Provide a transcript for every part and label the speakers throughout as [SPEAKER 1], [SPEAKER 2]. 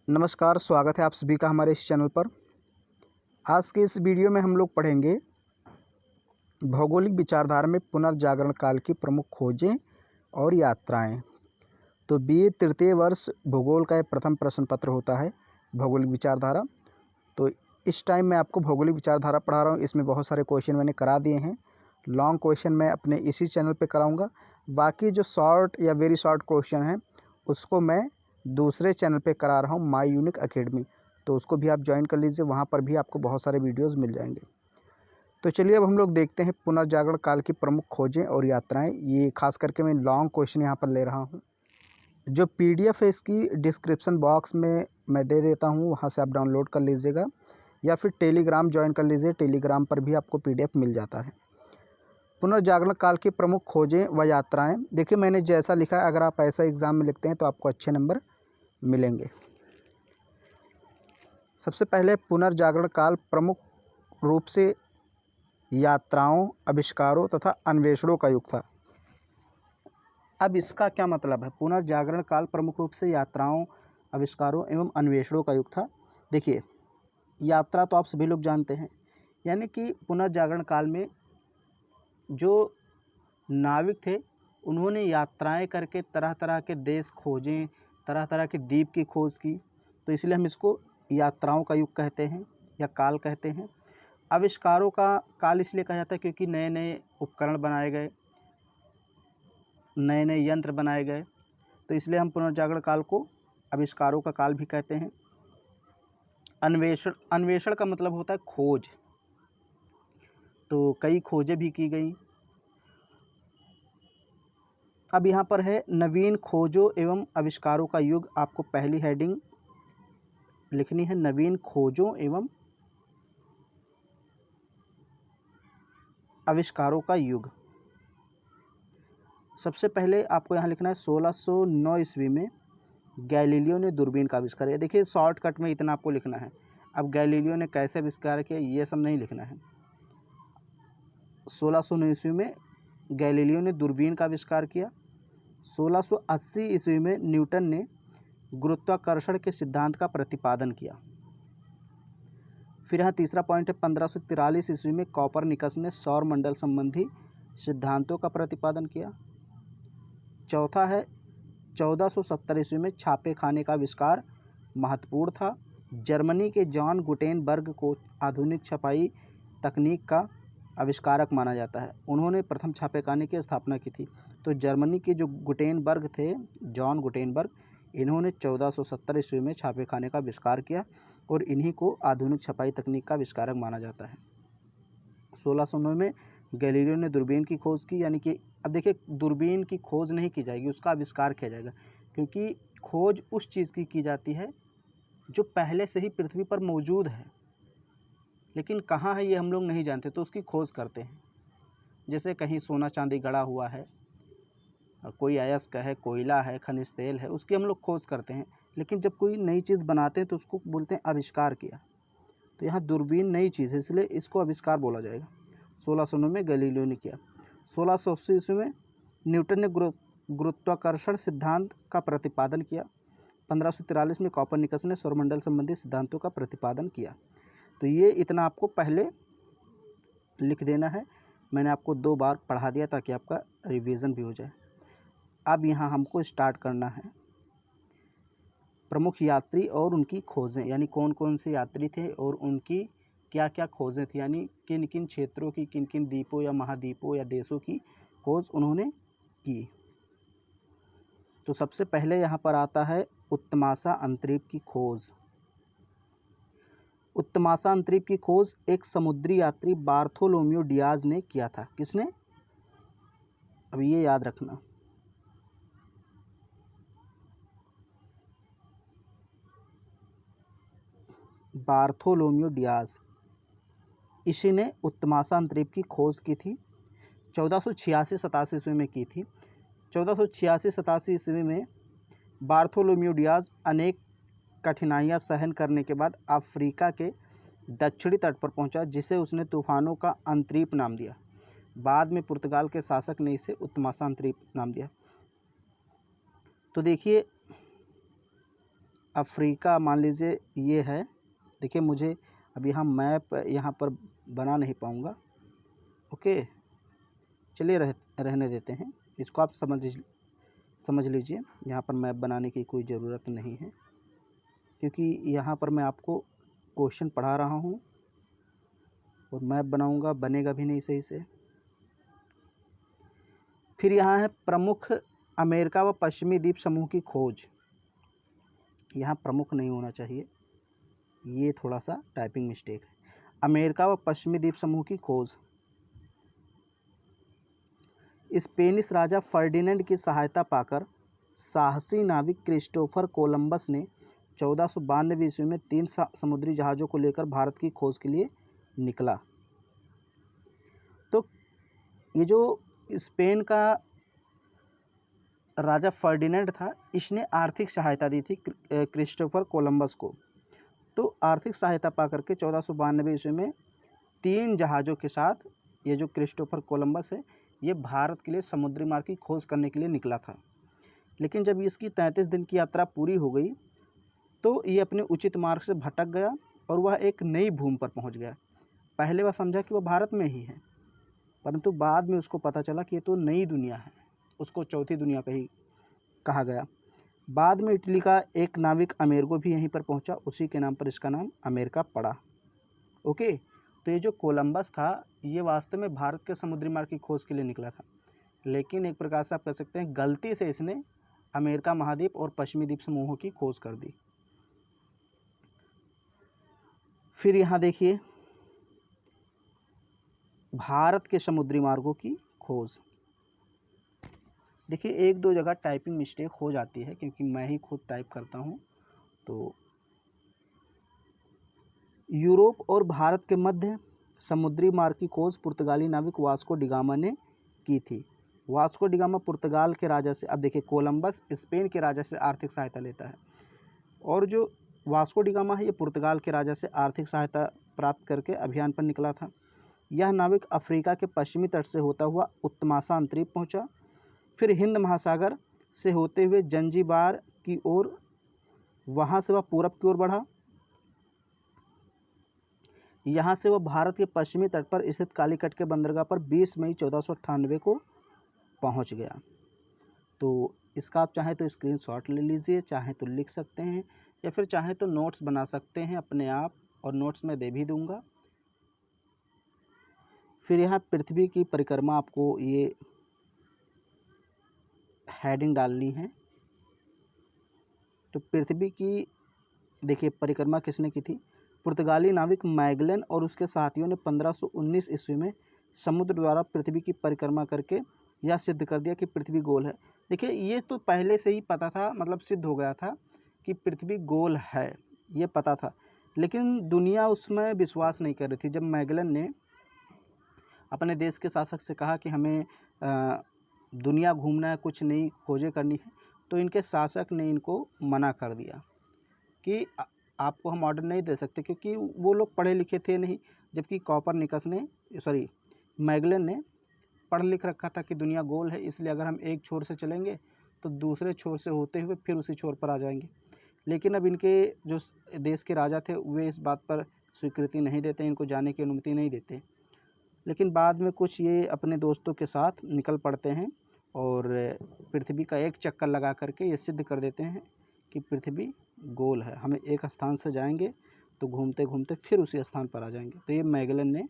[SPEAKER 1] नमस्कार, स्वागत है आप सभी का हमारे इस चैनल पर। आज के इस वीडियो में हम लोग पढ़ेंगे भौगोलिक विचारधारा में पुनर्जागरण काल की प्रमुख खोजें और यात्राएं। तो बीए तृतीय वर्ष भूगोल का ये प्रथम प्रश्न पत्र होता है, भौगोलिक विचारधारा। तो इस टाइम मैं आपको भौगोलिक विचारधारा पढ़ा रहा हूँ। इसमें बहुत सारे क्वेश्चन मैंने करा दिए हैं। लॉन्ग क्वेश्चन मैं अपने इसी चैनल पर कराऊँगा। बाकी जो शॉर्ट या वेरी शॉर्ट क्वेश्चन हैं उसको मैं दूसरे चैनल पे करा रहा हूँ, माई यूनिक एकेडमी। तो उसको भी आप ज्वाइन कर लीजिए, वहाँ पर भी आपको बहुत सारे वीडियोस मिल जाएंगे। तो चलिए अब हम लोग देखते हैं पुनर्जागरण काल की प्रमुख खोजें और यात्राएं। ये खास करके मैं लॉन्ग क्वेश्चन यहाँ पर ले रहा हूँ। जो पीडीएफ है इसकी डिस्क्रिप्शन बॉक्स में मैं दे देता हूँ, वहाँ से आप डाउनलोड कर लीजिएगा या फिर टेलीग्राम ज्वाइन कर लीजिए। टेलीग्राम पर भी आपको पीडीएफ मिल जाता है। पुनर्जागरण काल की प्रमुख खोजें व यात्राएँ। देखिए मैंने जैसा लिखा है, अगर आप ऐसा एग्ज़ाम में लिखते हैं तो आपको अच्छे नंबर मिलेंगे। सबसे पहले पुनर्जागरण काल प्रमुख रूप से यात्राओं, आविष्कारों तथा अन्वेषणों का युग था। अब इसका क्या मतलब है? पुनर्जागरण काल प्रमुख रूप से यात्राओं, आविष्कारों एवं अन्वेषणों का युग था। देखिए, यात्रा तो आप सभी लोग जानते हैं, यानी कि पुनर्जागरण काल में जो नाविक थे उन्होंने यात्राएं करके तरह तरह के देश खोजें, तरह तरह के द्वीप की खोज की। तो इसलिए हम इसको यात्राओं का युग कहते हैं या काल कहते हैं। आविष्कारों का काल इसलिए कहा जाता है क्योंकि नए नए उपकरण बनाए गए, नए नए यंत्र बनाए गए। तो इसलिए हम पुनर्जागरण काल को आविष्कारों का काल भी कहते हैं। अन्वेषण का मतलब होता है खोज। तो कई खोजें भी की गई। अब यहाँ पर है नवीन खोजों एवं आविष्कारों का युग। आपको पहली हेडिंग लिखनी है, नवीन खोजों एवं आविष्कारों का युग। सबसे पहले आपको यहाँ लिखना है 1609 ईस्वी में गैलीलियो ने दूरबीन का आविष्कार किया। देखिए शॉर्टकट में इतना आपको लिखना है। अब गैलीलियो ने कैसे आविष्कार किया ये सब नहीं लिखना है। 1609 ईस्वी में गैलीलियो ने दूरबीन का आविष्कार किया। 1680 ईस्वी में न्यूटन ने गुरुत्वाकर्षण के सिद्धांत का प्रतिपादन किया। फिर यहाँ तीसरा पॉइंट है 1543 ईस्वी में कोपरनिकस ने सौर मंडल संबंधी सिद्धांतों का प्रतिपादन किया। चौथा है 1470 ईस्वी में छापे खाने का आविष्कार महत्वपूर्ण था। जर्मनी के जॉन गुटेनबर्ग को आधुनिक छपाई तकनीक का आविष्कारक माना जाता है। उन्होंने प्रथम छापे खाने की स्थापना की थी। तो जर्मनी के जो गुटेनबर्ग थे, जॉन गुटेनबर्ग, इन्होंने 1470 ईस्वी में छापे खाने का आविष्कार किया और इन्हीं को आधुनिक छपाई तकनीक का आविष्कारक माना जाता है। 1609 में गैलीलियो ने दूरबीन की खोज की, यानी कि अब देखिए दूरबीन की खोज नहीं की जाएगी, उसका आविष्कार किया जाएगा। क्योंकि खोज उस चीज़ की जाती है जो पहले से ही पृथ्वी पर मौजूद है, लेकिन कहाँ है ये हम लोग नहीं जानते, तो उसकी खोज करते हैं। जैसे कहीं सोना चांदी गड़ा हुआ है, कोई अयस्क है, कोयला है, खनिज तेल है, उसकी हम लोग खोज करते हैं। लेकिन जब कोई नई चीज़ बनाते हैं तो उसको बोलते हैं आविष्कार किया। तो यहाँ दूरबीन नई चीज़ है, इसलिए इसको आविष्कार बोला जाएगा। 1609 में गैलीलियो ने किया। 1680 ईस्वी में न्यूटन ने गुरुत्वाकर्षण सिद्धांत का प्रतिपादन किया। 1543 में कोपरनिकस ने सौरमंडल संबंधी सिद्धांतों का प्रतिपादन किया। तो ये इतना आपको पहले लिख देना है। मैंने आपको 2 बार पढ़ा दिया ताकि आपका रिवीजन भी हो जाए। अब यहाँ हमको स्टार्ट करना है प्रमुख यात्री और उनकी खोजें, यानी कौन कौन से यात्री थे और उनकी क्या क्या खोजें थी, यानी किन किन क्षेत्रों की, किन किन द्वीपों या महाद्वीपों या देशों की खोज उन्होंने की। तो सबसे पहले यहाँ पर आता है उत्तमाशा अंतरीप की खोज। उत्तमाशा अंतरीप की खोज एक समुद्री यात्री बार्थोलोम्यू डियाज ने किया था। किसने? अब ये याद रखना, बार्थोलोम्यू डियाज, इसी ने उत्तमाशा अंतरीप की खोज की थी। 1486-87 ईस्वी में की थी। 1486-87 ईस्वी में बार्थोलोम्यू डियाज अनेक कठिनाइयां सहन करने के बाद अफ्रीका के दक्षिणी तट पर पहुंचा, जिसे उसने तूफानों का अंतरीप नाम दिया। बाद में पुर्तगाल के शासक ने इसे उत्तमाशा अंतरीप नाम दिया। तो देखिए अफ्रीका मान लीजिए ये है। देखिए मुझे अब यहाँ मैप यहाँ पर बना नहीं पाऊँगा। ओके, चलिए रहने देते हैं इसको, आप समझ लीजिए। यहाँ पर मैप बनाने की कोई ज़रूरत नहीं है, क्योंकि यहाँ पर मैं आपको क्वेश्चन पढ़ा रहा हूँ और मैप बनाऊँगा बनेगा भी नहीं सही से। फिर यहाँ है प्रमुख अमेरिका व पश्चिमी द्वीप समूह की खोज। यहाँ प्रमुख नहीं होना चाहिए, ये थोड़ा सा टाइपिंग मिस्टेक है। अमेरिका व पश्चिमी द्वीप समूह की खोज। स्पेनिश राजा फर्डिनेंड की सहायता पाकर साहसी नाविक क्रिस्टोफर कोलंबस ने 1492 ईस्वी में 3 समुद्री जहाज़ों को लेकर भारत की खोज के लिए निकला। तो ये जो स्पेन का राजा फर्डिनेंड था, इसने आर्थिक सहायता दी थी क्रिस्टोफर कोलंबस को। तो आर्थिक सहायता पाकर के 1492 ईस्वी में 3 जहाज़ों के साथ ये जो क्रिस्टोफर कोलंबस है, ये भारत के लिए समुद्री मार्ग की खोज करने के लिए निकला था। लेकिन जब इसकी 33 दिन की यात्रा पूरी हो गई तो ये अपने उचित मार्ग से भटक गया और वह एक नई भूमि पर पहुंच गया। पहले वह समझा कि वह भारत में ही है, परंतु बाद में उसको पता चला कि ये तो नई दुनिया है, उसको चौथी दुनिया कहा गया। बाद में इटली का एक नाविक अमेरिगो भी यहीं पर पहुंचा, उसी के नाम पर इसका नाम अमेरिका पड़ा। ओके, तो ये जो कोलंबस था ये वास्तव में भारत के समुद्री मार्ग की खोज के लिए निकला था, लेकिन एक प्रकार से आप कह सकते हैं गलती से इसने अमेरिका महाद्वीप और पश्चिमी द्वीप समूहों की खोज कर दी। फिर यहाँ देखिए भारत के समुद्री मार्गों की खोज। देखिए 1-2 जगह टाइपिंग मिस्टेक हो जाती है, क्योंकि मैं ही खुद टाइप करता हूँ। तो यूरोप और भारत के मध्य समुद्री मार्ग की खोज पुर्तगाली नाविक वास्को डिगामा ने की थी। वास्को डिगामा पुर्तगाल के राजा से, अब देखिए कोलंबस स्पेन के राजा से आर्थिक सहायता लेता है, और जो वास्को डिगामा है ये पुर्तगाल के राजा से आर्थिक सहायता प्राप्त करके अभियान पर निकला था। यह नाविक अफ्रीका के पश्चिमी तट से होता हुआ उत्तमासा अंतरीप पहुंचा, फिर हिंद महासागर से होते हुए जंजीबार की ओर, वहां से वह पूरब की ओर बढ़ा। यहाँ से वह भारत के पश्चिमी तट पर स्थित कालीकट के बंदरगाह पर 20 मई 1498 को पहुँच गया। तो इसका आप चाहें तो स्क्रीनशॉट ले लीजिए, चाहें तो लिख सकते हैं, या फिर चाहें तो नोट्स बना सकते हैं अपने आप, और नोट्स मैं दे भी दूंगा। फिर यहाँ पृथ्वी की परिक्रमा, आपको ये हेडिंग डालनी है। तो पृथ्वी की देखिए परिक्रमा किसने की थी? पुर्तगाली नाविक मैगलन और उसके साथियों ने 1519 ईस्वी में समुद्र द्वारा पृथ्वी की परिक्रमा करके यह सिद्ध कर दिया कि पृथ्वी गोल है। देखिए ये तो पहले से ही पता था, मतलब सिद्ध हो गया था कि पृथ्वी गोल है, ये पता था, लेकिन दुनिया उसमें विश्वास नहीं कर रही थी। जब मैगलन ने अपने देश के शासक से कहा कि हमें दुनिया घूमना है, कुछ नई खोजें करनी है, तो इनके शासक ने इनको मना कर दिया कि आपको हम ऑर्डर नहीं दे सकते, क्योंकि वो लोग पढ़े लिखे थे नहीं, जबकि मैगलन ने पढ़ लिख रखा था कि दुनिया गोल है, इसलिए अगर हम एक छोर से चलेंगे तो दूसरे छोर से होते हुए फिर उसी छोर पर आ जाएंगे। लेकिन अब इनके जो देश के राजा थे वे इस बात पर स्वीकृति नहीं देते, इनको जाने की अनुमति नहीं देते। लेकिन बाद में कुछ ये अपने दोस्तों के साथ निकल पड़ते हैं और पृथ्वी का एक चक्कर लगा करके ये सिद्ध कर देते हैं कि पृथ्वी गोल है। हमें एक स्थान से जाएंगे तो घूमते घूमते फिर उसी स्थान पर आ जाएंगे। तो ये मैगलन ने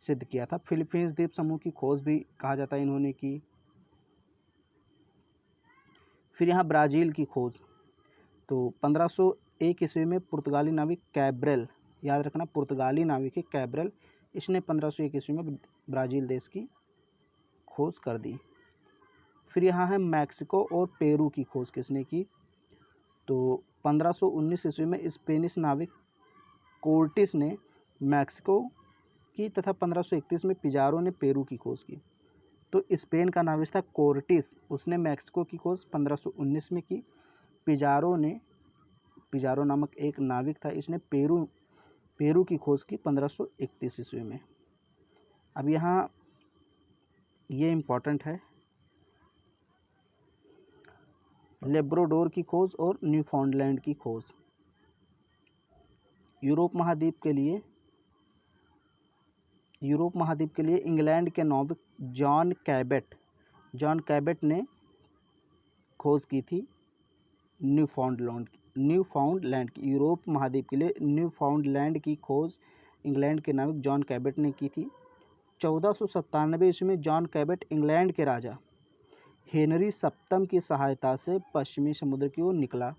[SPEAKER 1] सिद्ध किया था। फिलीपींस द्वीप समूह की खोज भी कहा जाता है इन्होंने की। फिर यहाँ ब्राज़ील की खोज, तो 1501 ईस्वी में पुर्तगाली नाविक कैब्रल, याद रखना पुर्तगाली नाविक है कैब्रल, इसने 1501 ईस्वी में ब्राज़ील देश की खोज कर दी। फिर यहाँ है मैक्सिको और पेरू की खोज किसने की? तो 1519 ईस्वी में स्पेनिश नाविक कोर्टिस ने मैक्सिको की तथा 1531 में पिजारो ने पेरू की खोज की। तो स्पेन का नाविक था कोर्टिस, उसने मैक्सिको की खोज 1519 में की। पिजारो नामक एक नाविक था, इसने पेरू की खोज की 1531 ईस्वी में। अब यहाँ ये इम्पॉर्टेंट है, लेब्राडोर की खोज और न्यूफाउंडलैंड की खोज। यूरोप महाद्वीप के लिए इंग्लैंड के नाविक जॉन कैबेट ने खोज की थी न्यूफाउंडलैंड की। यूरोप महाद्वीप के लिए न्यूफाउंडलैंड की खोज इंग्लैंड के नाविक जॉन कैबेट ने की थी। 1497 ईस्वी में जॉन कैबेट इंग्लैंड के राजा हेनरी सप्तम की सहायता से पश्चिमी समुद्र की ओर निकला।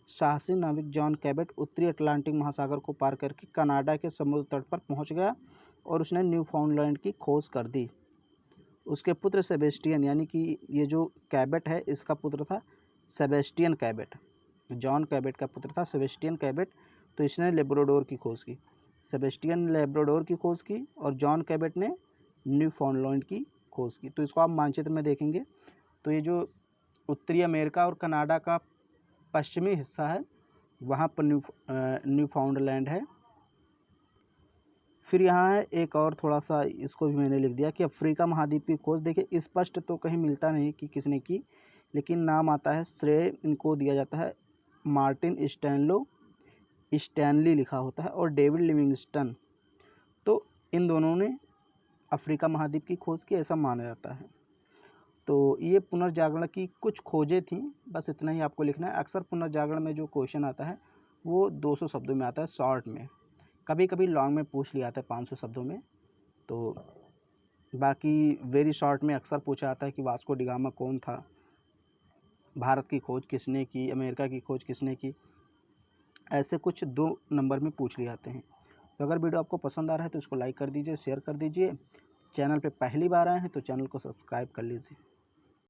[SPEAKER 1] साहसी नाविक जॉन कैबेट उत्तरी अटलांटिक महासागर को पार करके कनाडा के समुद्र तट पर पहुंच गया और उसने न्यूफाउंडलैंड की खोज कर दी। उसके पुत्र सेबेस्टियन, यानी कि ये जो कैबेट है इसका पुत्र था सेबेस्टियन कैबेट, जॉन कैबेट का पुत्र था सेबेस्टियन कैबेट, तो इसने लेब्राडोर की खोज की। सेबेस्टियन ने लेब्राडोर की खोज की और जॉन कैबेट ने न्यूफाउंडलैंड की खोज की। तो इसको आप मानचित्र में देखेंगे तो ये जो उत्तरी अमेरिका और कनाडा का पश्चिमी हिस्सा है वहाँ पर न्यूफाउंडलैंड है। फिर यहाँ है एक और थोड़ा सा, इसको भी मैंने लिख दिया कि अफ्रीका महाद्वीप की खोज। देखिए स्पष्ट तो कहीं मिलता नहीं कि किसने की, लेकिन नाम आता है, श्रेय इनको दिया जाता है मार्टिन स्टैनली लिखा होता है और डेविड लिविंगस्टन। तो इन दोनों ने अफ्रीका महाद्वीप की खोज की ऐसा माना जाता है। तो ये पुनर्जागरण की कुछ खोजें थी, बस इतना ही आपको लिखना है। अक्सर पुनर्जागरण में जो क्वेश्चन आता है वो 200 शब्दों में आता है शॉर्ट में, कभी कभी लॉन्ग में पूछ लिया आता है 500 शब्दों में। तो बाकी वेरी शॉर्ट में अक्सर पूछा जाता है कि वास्को डी गामा कौन था, भारत की खोज किसने की, अमेरिका की खोज किसने की, ऐसे कुछ 2 नंबर में पूछ लिए जाते हैं। तो अगर वीडियो आपको पसंद आ रहा है तो इसको लाइक कर दीजिए, शेयर कर दीजिए। चैनल पे पहली बार आए हैं तो चैनल को सब्सक्राइब कर लीजिए।